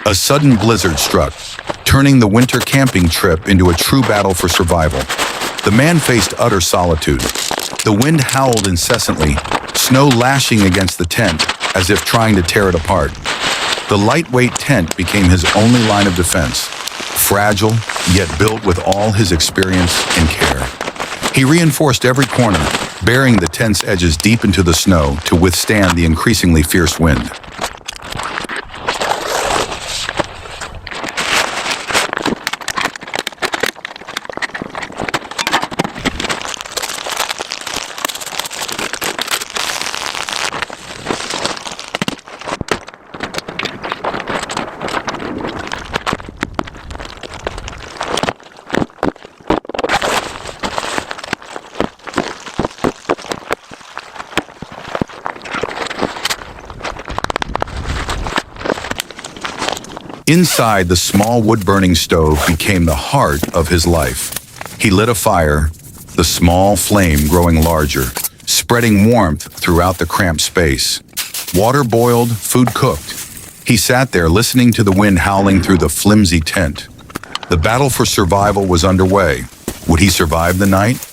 A sudden blizzard struck, turning the winter camping trip into a true battle for survival. The man faced utter solitude. The wind howled incessantly, snow lashing against the tent as if trying to tear it apart. The lightweight tent became his only line of defense, fragile, yet built with all his experience and care. He reinforced every corner, burying the tent's edges deep into the snow to withstand the increasingly fierce wind. Inside, the small wood-burning stove became the heart of his life. He lit a fire, the small flame growing larger, spreading warmth throughout the cramped space. Water boiled, food cooked. He sat there listening to the wind howling through the flimsy tent. The battle for survival was underway. Would he survive the night?